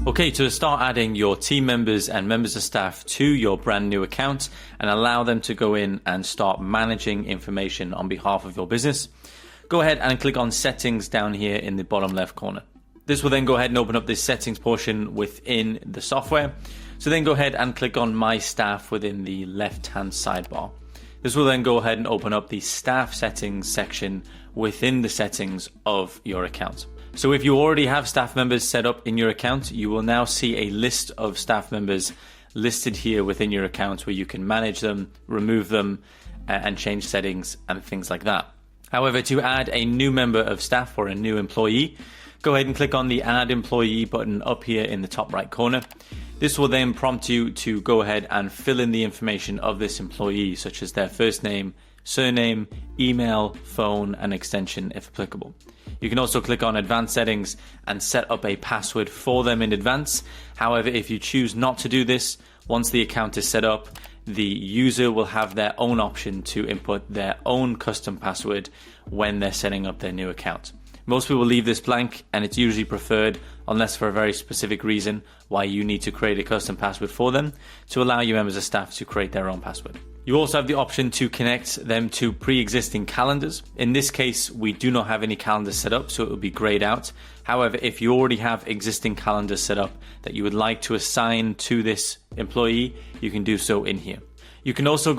Okay, to start adding your team members and members of staff to your brand new account and allow them to go in and start managing information on behalf of your business, go ahead and click on settings down here in the bottom left corner. This will then go ahead and open up this settings portion within the software. So then go ahead and click on my staff within the left hand sidebar. This will then go ahead and open up the staff settings section within the settings of your account. So if you already have staff members set up in your account, you will now see a list of staff members listed here within your account where you can manage them, remove them, and change settings and things like that. However, to add a new member of staff or a new employee, go ahead and click on the Add Employee button up here in the top right corner. This will then prompt you to go ahead and fill in the information of this employee, such as their first name, surname, email, phone, and extension if applicable. You can also click on Advanced Settings and set up a password for them in advance. However, if you choose not to do this, once the account is set up, the user will have their own option to input their own custom password when they're setting up their new account. Most people leave this blank, and it's usually preferred, unless for a very specific reason why you need to create a custom password for them, to allow your members of staff to create their own password. You also have the option to connect them to pre-existing calendars. In this case, we do not have any calendars set up, so it will be grayed out. However, if you already have existing calendars set up that you would like to assign to this employee, you can do so in here. You can also go